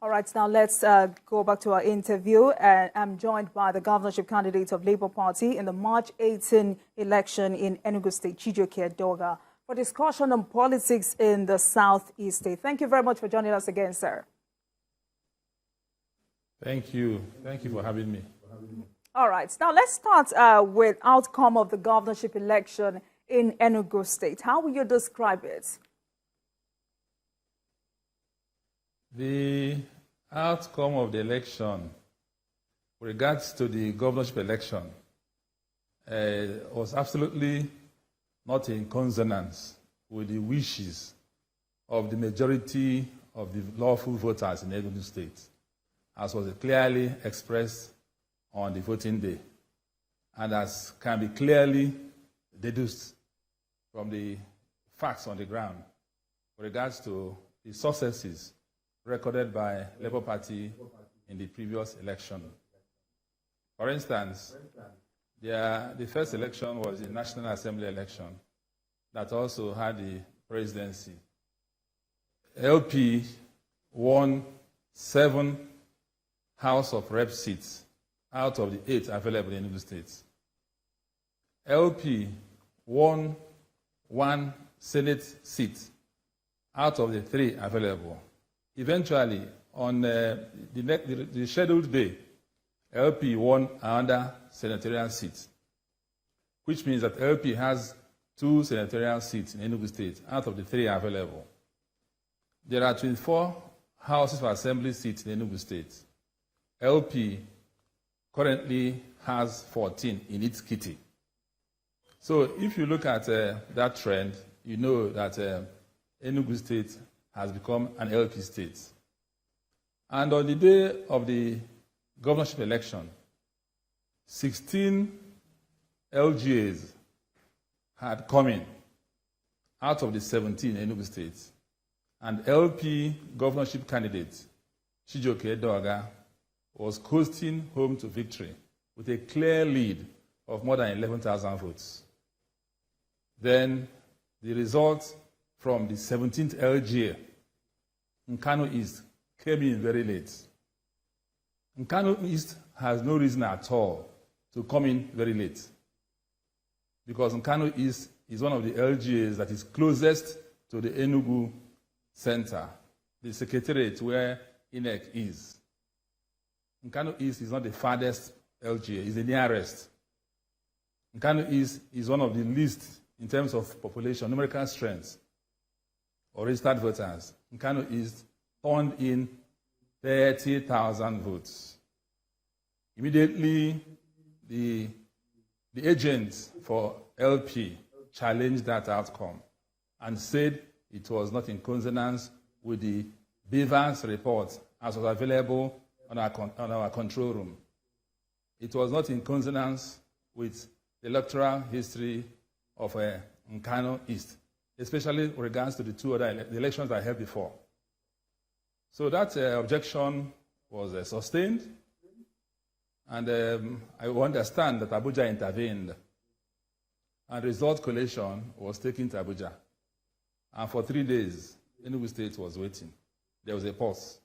All right, now let's go back to our interview. I'm joined by the governorship candidate of Labour Party in the March 18 election in Enugu State, Chijioke Edeogah, for discussion on politics in the Southeast State. Thank you very much for joining us again, sir. Thank you. Thank you for having me. All right, now let's start with outcome of the governorship election in Enugu State. How will you describe it? The outcome of the election with regards to the governorship election was absolutely not in consonance with the wishes of the majority of the lawful voters in Enugu State, as was clearly expressed on the voting day, and as can be clearly deduced from the facts on the ground with regards to the successes recorded by Labour Party in the previous election. For instance, the first election was the National Assembly election that also had the presidency. LP won 7 House of Rep seats out of the 8 available in Enugu State. LP won 1 Senate seat out of the 3 available. Eventually, on the scheduled day, LP won another senatorial seat, which means that LP has 2 senatorial seats in Enugu State out of the 3 available. There are 24 Houses of Assembly seats in Enugu State. LP currently has 14 in its kitty. So if you look at that trend, you know that Enugu State has become an LP state. And on the day of the governorship election, 16 LGAs had come in out of the 17 Enugu states. And LP governorship candidate, Chijioke Edeogah, was coasting home to victory with a clear lead of more than 11,000 votes. Then the result from the 17th LGA, Nkanu East, came in very late. Nkanu East has no reason at all to come in very late, because Nkanu East is one of the LGAs that is closest to the Enugu Center, the secretariat where INEC is. Nkanu East is not the farthest LGA, it's the nearest. Nkanu East is one of the least in terms of population, numerical strength, or registered voters. Nkanu East turned in 30,000 votes. Immediately, the agent for LP challenged that outcome and said it was not in consonance with the Beavers report as was available on our control room. It was not in consonance with the electoral history of Nkanu East, especially with regards to the 2 other elections I held before. So that objection was sustained, and I understand that Abuja intervened, and result collation was taken to Abuja. And for 3 days, Enugu State was waiting. There was a pause.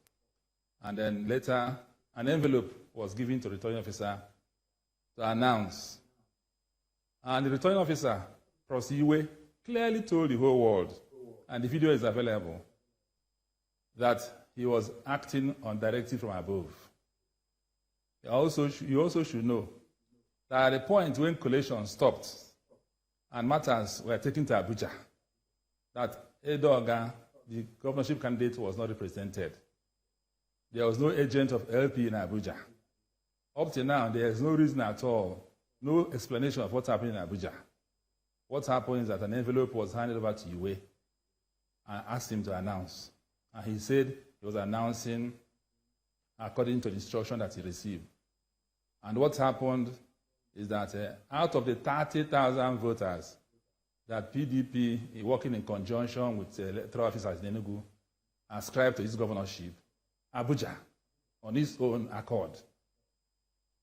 And then later, an envelope was given to the returning officer to announce. And the returning officer, Prosiwe, clearly told the whole world, and the video is available, that he was acting on directive from above. You also should know that at the point when collation stopped and matters were taken to Abuja, that Edeogah, the governorship candidate, was not represented. There was no agent of LP in Abuja. Up to now, there is no reason at all, no explanation of what happened in Abuja. What happened is that an envelope was handed over to Iwe and asked him to announce. And he said he was announcing according to the instruction that he received. And what happened is that out of the 30,000 voters that PDP, working in conjunction with electoral officers in Enugu, ascribed to his governorship, Abuja, on his own accord,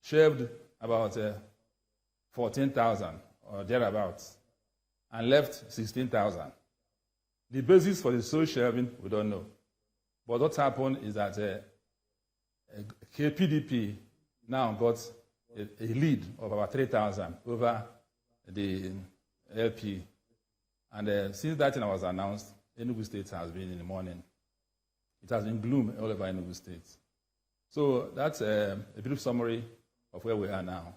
shaved about 14,000 or thereabouts, and left 16,000. The basis for the sole shelving, we don't know. But what happened is that PDP now got a lead of about 3,000 over the LP. And since that thing was announced, Enugu State has been in the morning. It has been gloom all over Enugu State. So that's a brief summary of where we are now.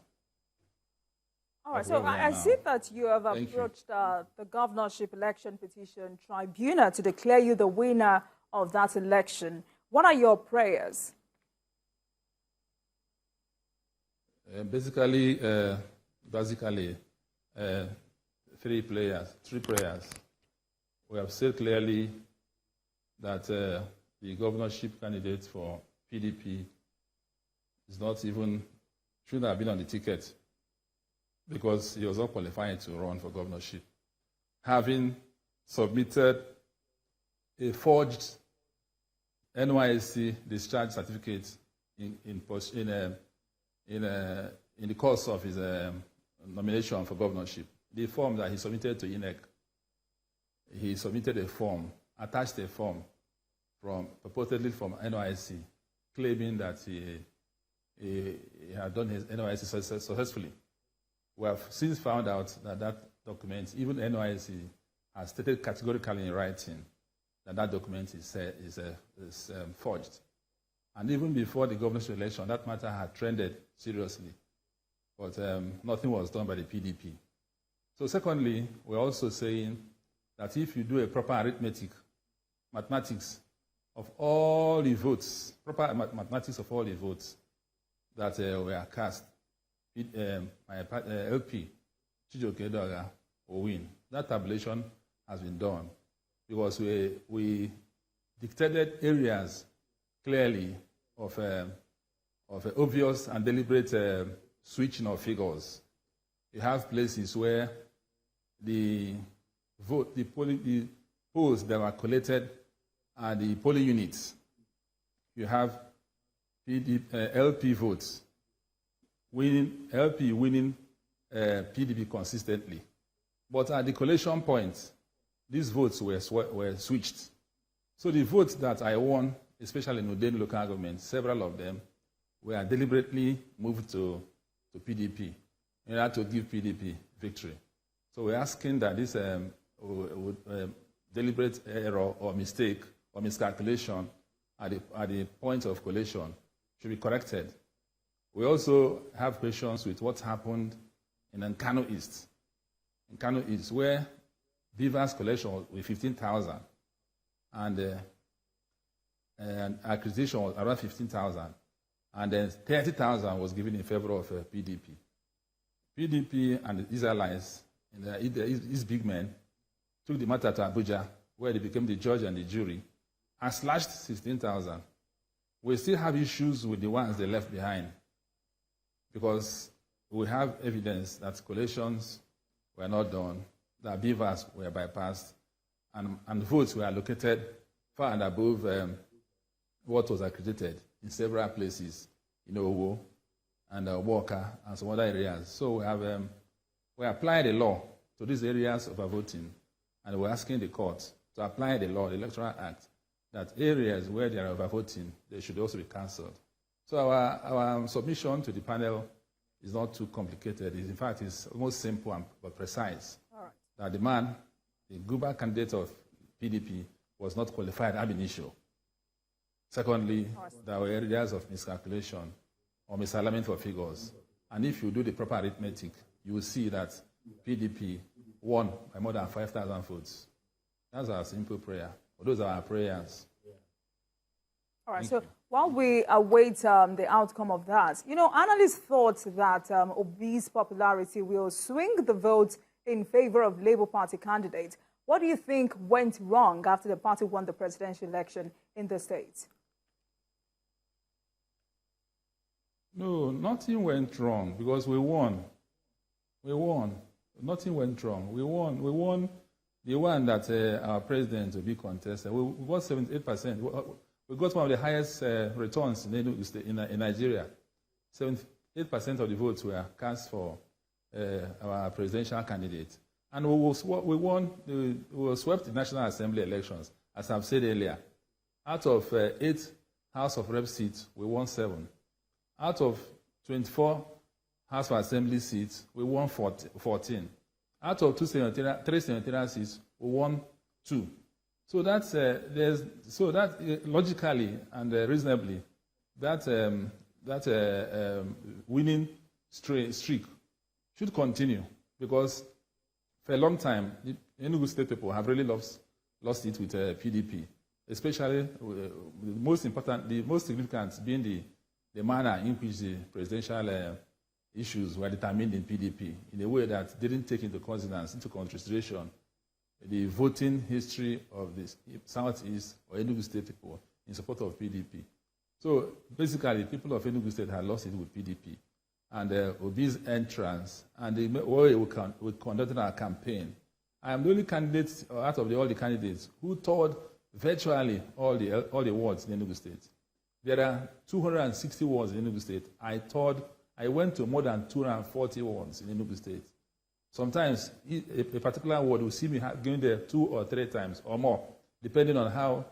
All right, so I see that you have approached the governorship election petition tribunal to declare you the winner of that election. What are your prayers? Basically, three prayers. We have said clearly that the governorship candidate for PDP is not even, shouldn't have been on the ticket because he was not qualified to run for governorship, having submitted a forged NYSC discharge certificate in the course of his nomination for governorship. The form that he submitted to INEC, he submitted a form, attached a form purportedly from NYSC, claiming that he had done his NYSC successfully. We have since found out that that document, even NYSC has stated categorically in writing that that document is forged. And even before the governorship election, that matter had trended seriously, but nothing was done by the PDP. So secondly, we're also saying that if you do a proper arithmetic, mathematics of all the votes, proper mathematics of all the votes that were cast, my LP, Chijioke Edeogah, will win. That tabulation has been done because we dictated areas clearly of obvious and deliberate switching of figures. You have places where the polls that were collected are the polling units. You have LP votes, LP winning PDP consistently. But at the collation point, these votes were switched. So the votes that I won, especially in Udene local government, several of them were deliberately moved to PDP in order to give PDP victory. So we're asking that this deliberate error or mistake or miscalculation at the point of collation should be corrected. We also have questions with what happened in Nkanu East. In Nkanu East, where Beaver's collection was with 15,000 and acquisition was around 15,000, and then 30,000 was given in favor of PDP. PDP and the Israelites, these big men, took the matter to Abuja, where they became the judge and the jury, and slashed 16,000. We still have issues with the ones they left behind, because we have evidence that collations were not done, that beavers were bypassed, and votes were allocated far and above what was accredited in several places, in Owo and Walker and some other areas. So we applied the law to these areas of voting, and we're asking the court to apply the law, the Electoral Act, that areas where there are overvoting, they should also be cancelled. So our submission to the panel is not too complicated. In fact, it's almost simple but precise. All right. That the man, the guber candidate of PDP, was not qualified ab initio. Secondly, there were areas of miscalculation or misalignment for figures. And if you do the proper arithmetic, you will see that PDP won by more than 5,000 votes. That's our simple prayer. Those are our prayers. All right, so while we await the outcome of that, analysts thought that Obi's popularity will swing the vote in favor of Labour Party candidates. What do you think went wrong after the party won the presidential election in the state? No, nothing went wrong because we won. We won. Nothing went wrong. We won. We won the one that our president will be contested. We got 78%. We got one of the highest returns in Nigeria. 78% of the votes were cast for our presidential candidate. And we swept the National Assembly elections, as I've said earlier. Out of 8 House of Rep seats, we won 7. Out of 24 House of Assembly seats, we won 14. Out of 3 senatorial seats, we won 2. So that's logically and reasonably, that winning streak should continue, because for a long time, the Enugu State people have really lost it with PDP, especially the most significant being the manner in which the presidential issues were determined in PDP in a way that didn't take into consideration the voting history of the Southeast or Enugu State people in support of PDP. So basically, people of Enugu State had lost it with PDP. And Obi's entrance and the way we conducted our campaign, I am the only candidate out of all the candidates who toured virtually all the wards in Enugu State. There are 260 wards in Enugu State. I went to more than 240 wards in Enugu State. Sometimes a particular ward will see me going there 2 or 3 times or more, depending on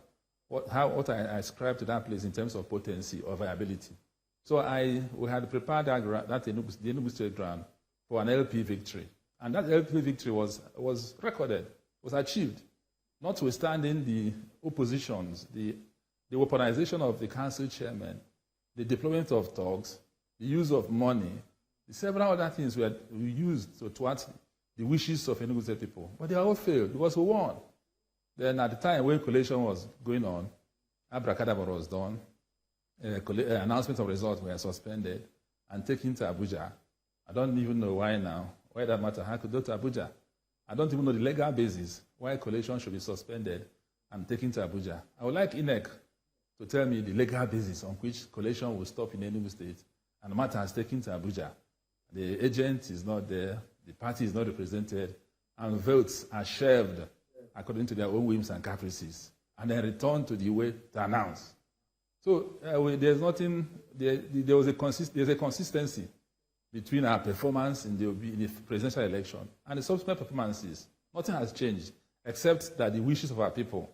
what I ascribe to that place in terms of potency or viability. So we had prepared the Enugu State ground for an LP victory. And that LP victory was recorded, was achieved, notwithstanding the oppositions, the weaponization of the council chairman, the deployment of thugs, the use of money, the several other things we used to thwart the wishes of Enugu State people. But they all failed because we won. Then at the time when collation was going on, abracadabra was done. Announcement of results were suspended and taken to Abuja. I don't even know why now, why that matter had to go to Abuja. I don't even know the legal basis why collation should be suspended and taken to Abuja. I would like INEC to tell me the legal basis on which collation will stop in Enugu State and the matter is taken to Abuja. The agent is not there, the party is not represented, and votes are shelved according to their own whims and caprices, and then returned to the way to announce. So there's nothing. There's a consistency between our performance in the presidential election and the subsequent performances. Nothing has changed except that the wishes of our people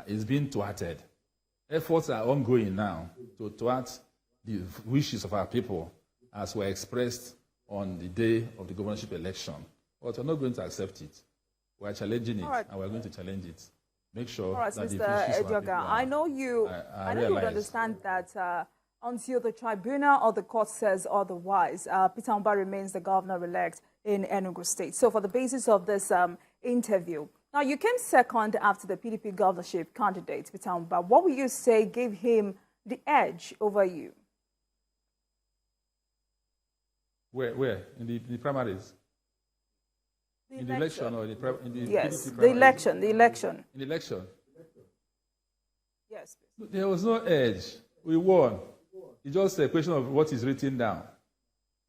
is being thwarted. Efforts are ongoing now to thwart the wishes of our people as were expressed on the day of the governorship election. But we're not going to accept it. We're challenging it, and we're going to challenge it. Make sure that Mr. the wishes of our people I know you would understand that until the tribunal or the court says otherwise, Peter Mbah remains the governor-elect in Enugu State. So for the basis of this interview, now you came second after the PDP governorship candidate, Peter Mbah. What would you say gave him the edge over you? Where? In the primaries? In the election or in the yes, PDP the election. In the election? Yes. There was no edge. We won. It's just a question of what is written down.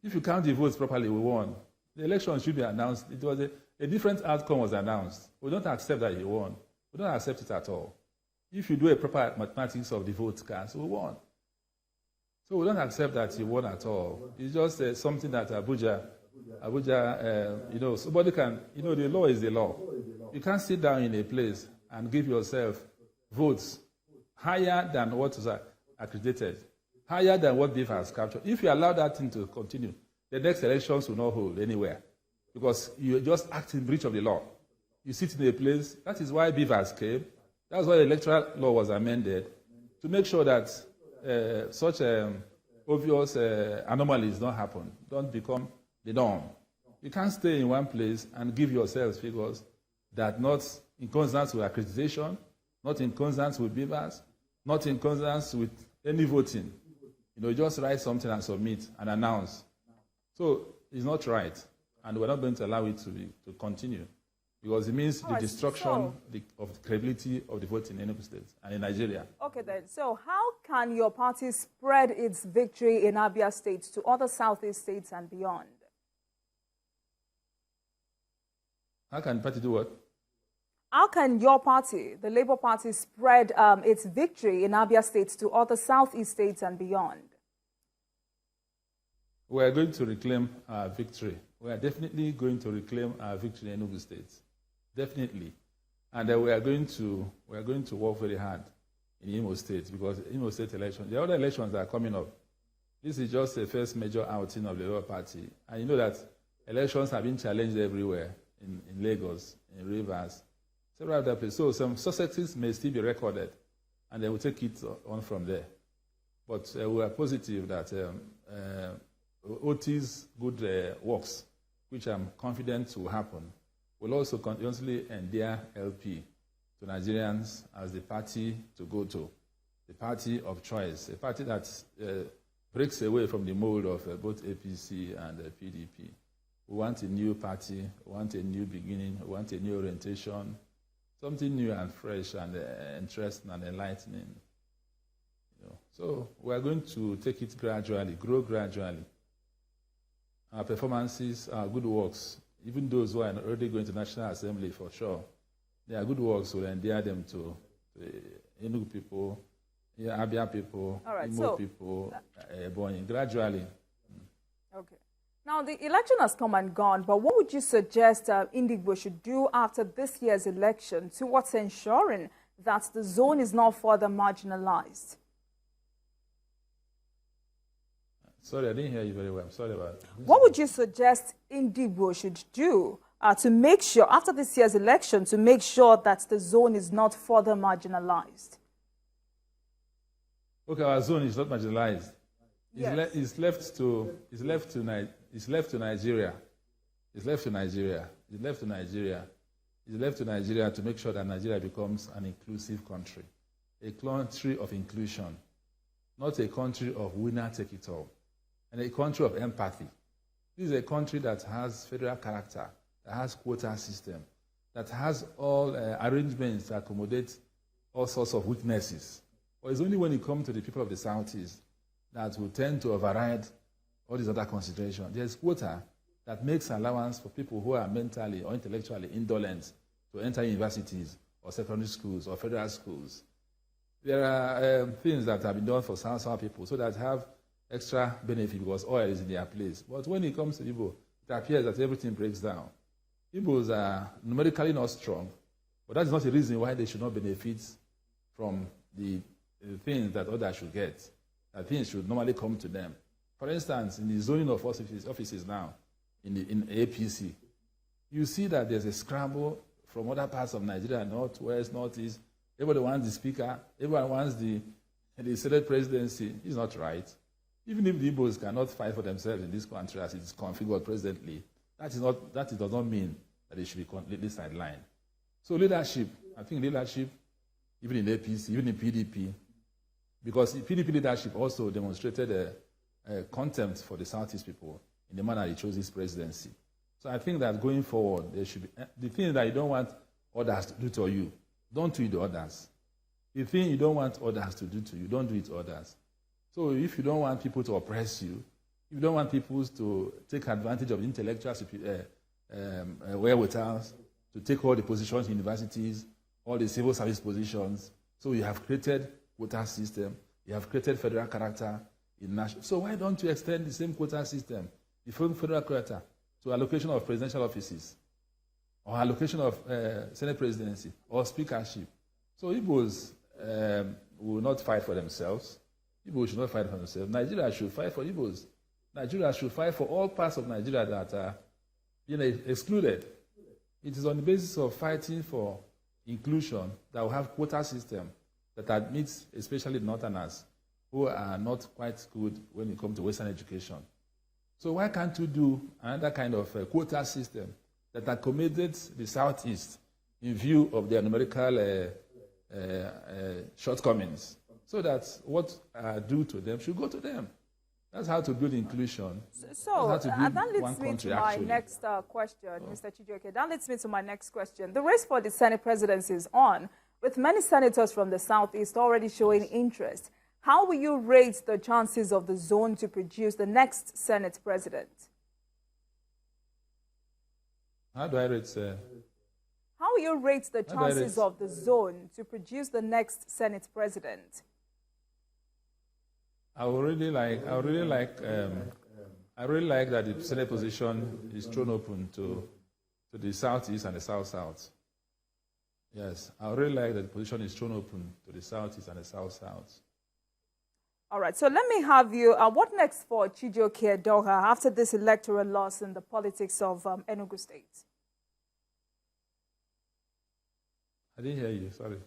If you count the votes properly, we won. The election should be announced. It was a different outcome was announced. We don't accept that you won. We don't accept it at all. If you do a proper mathematics of the votes cast, we won. So we don't accept that you won at all. It's just something that Abuja, somebody can, the law is the law. You can't sit down in a place and give yourself votes higher than what is accredited, higher than what BIF has captured. If you allow that thing to continue, the next elections will not hold anywhere because you just act in breach of the law. You sit in a place, that is why BIF has came. That's why the electoral law was amended to make sure that such obvious anomalies don't happen, don't become the norm. You can't stay in one place and give yourselves figures that not in consonance with accreditation, not in consonance with BIVAS, not in consonance with any voting. You just write something and submit and announce. So it's not right, and we're not going to allow it to continue because it means the destruction of the credibility of the vote in Enugu State and in Nigeria. Okay then, so how can your party spread its victory in Abia State to other Southeast states and beyond? How can the party do what? How can your party, the Labour Party, spread its victory in Abia State to other Southeast states and beyond? We are going to reclaim our victory. We are definitely going to reclaim our victory in Enugu State. Definitely. And we are going to work very hard in Imo State, because Imo State election, the other elections that are coming up, this is just the first major outing of the Labour Party. And you know that elections have been challenged everywhere, in Lagos, in Rivers, several other places. So some successes may still be recorded, and they will take it on from there. But we are positive that OT's good works, which I'm confident will happen, will also continuously endear LP to Nigerians as the party to go to, the party of choice, a party that breaks away from the mold of both APC and PDP. We want a new party, we want a new beginning, we want a new orientation, something new and fresh and interesting and enlightening. You know. So we are going to take it gradually, grow gradually. Our performances, our good works, even those who are already going to National Assembly for sure, their good works will endear them to the Enugu people, Abia people, right, Imo people, Ebonyi, gradually. Okay. Now, the election has come and gone, but what would you suggest Indigbo should do after this year's election towards ensuring that the zone is not further marginalized? Sorry, I didn't hear you very well. I'm sorry about that. What would you suggest Indigbo should do to make sure, after this year's election, to make sure that the zone is not further marginalized? Okay, our zone is not marginalized. Yes. It's left to Nigeria. It's left to Nigeria. It's left to Nigeria to make sure that Nigeria becomes an inclusive country, a country of inclusion, not a country of winner take it all, and a country of empathy. This is a country that has federal character, that has quota system, that has all arrangements to accommodate all sorts of weaknesses. But it's only when it comes to the people of the Southeast that will tend to override all these other considerations. There's quota that makes allowance for people who are mentally or intellectually indolent to enter universities or secondary schools or federal schools. There are things that have been done for some people so that have extra benefit because oil is in their place. But when it comes to Igbo, it appears that everything breaks down. Igbos are numerically not strong, but that is not a reason why they should not benefit from the things that others should get. That things should normally come to them. For instance, in the zoning of offices now, in APC, you see that there's a scramble from other parts of Nigeria, northwest, northeast. Everybody wants the speaker. Everyone wants the Senate presidency. It's not right. Even if the Igbos cannot fight for themselves in this country as it is configured presently, that does not mean that they should be completely sidelined. So leadership, I think leadership, even in APC, even in PDP, because PDP leadership also demonstrated a contempt for the Southeast people in the manner they chose this presidency. So I think that going forward, there should be the thing that you don't want others to do to you, don't do it to others. The thing you don't want others to do to you, don't do it to others. So if you don't want people to oppress you, if you don't want people to take advantage of intellectual wherewithal, to take all the positions in universities, all the civil service positions, so you have created quota system, you have created federal character in national. So why don't you extend the same quota system, the federal quota, to allocation of presidential offices, or allocation of Senate presidency, or speakership? So Igbos will not fight for themselves. Igbos should not fight for themselves. Nigeria should fight for Igbos. Nigeria should fight for all parts of Nigeria that are excluded. It is on the basis of fighting for inclusion that we have quota system that admits especially Northerners who are not quite good when it comes to Western education. So why can't we do another kind of quota system that accommodates the Southeast in view of their numerical shortcomings, so that what are due to them should go to them? That's how to build inclusion. So that leads me to my next question, Mr. Chijioke. That leads me to my next question. The race for the Senate presidency is on, with many senators from the Southeast already showing interest. How will you rate the chances of the zone to produce the next Senate president? How do I rate? How will you rate the chances of the zone to produce the next Senate president? I really like that the Senate position is thrown open to the Southeast and the South-South. Yes, I really like that the position is thrown open to the Southeast and the South-South. All right, so let me have you, what next for Chijioke Edeogah after this electoral loss in the politics of Enugu State? I didn't hear you, sorry.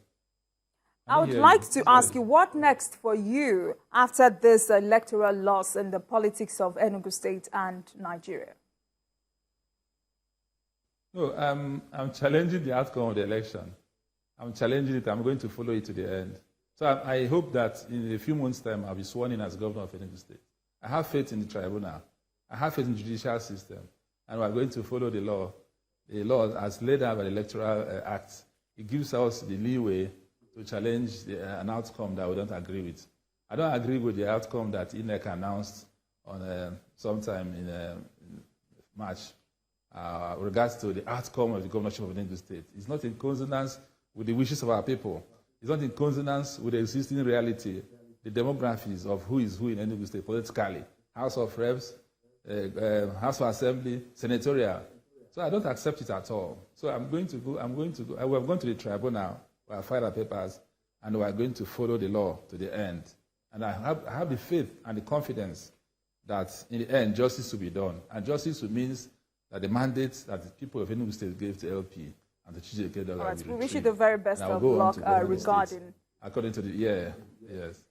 I would like to ask you, what next for you after this electoral loss in the politics of Enugu State and Nigeria? No, I'm challenging the outcome of the election. I'm challenging it. I'm going to follow it to the end. So I hope that in a few months' time, I'll be sworn in as governor of Enugu State. I have faith in the tribunal. I have faith in the judicial system. And we're going to follow the law. The law, as laid out by the Electoral Act, it gives us the leeway to challenge an outcome that we don't agree with. I don't agree with the outcome that INEC announced on sometime in March regards to the outcome of the governorship of Enugu State. It's not in consonance with the wishes of our people. It's not in consonance with the existing reality, the demographics of who is who in Enugu State politically, House of Reps, House of Assembly, Senatorial. So I don't accept it at all. So we have gone to the tribunal, we have filed our papers, and we are going to follow the law to the end. And I have the faith and the confidence that in the end, justice will be done. And justice means that the mandate that the people of Enugu State gave to LP and the Chijioke Edeogah. All right, we wish you the very best of luck regarding. According to the, yes.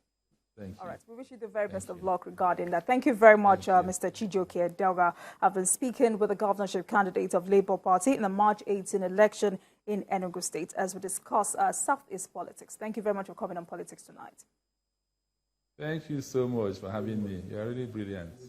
Thank you. All right, we wish you the very best of luck regarding that. Thank you very much, Mr. Chijioke Edeogah. I've been speaking with the governorship candidate of Labour Party in the March 18 election in Enugu State as we discuss Southeast politics. Thank you very much for coming on Politics Tonight. Thank you so much for having me. You're really brilliant.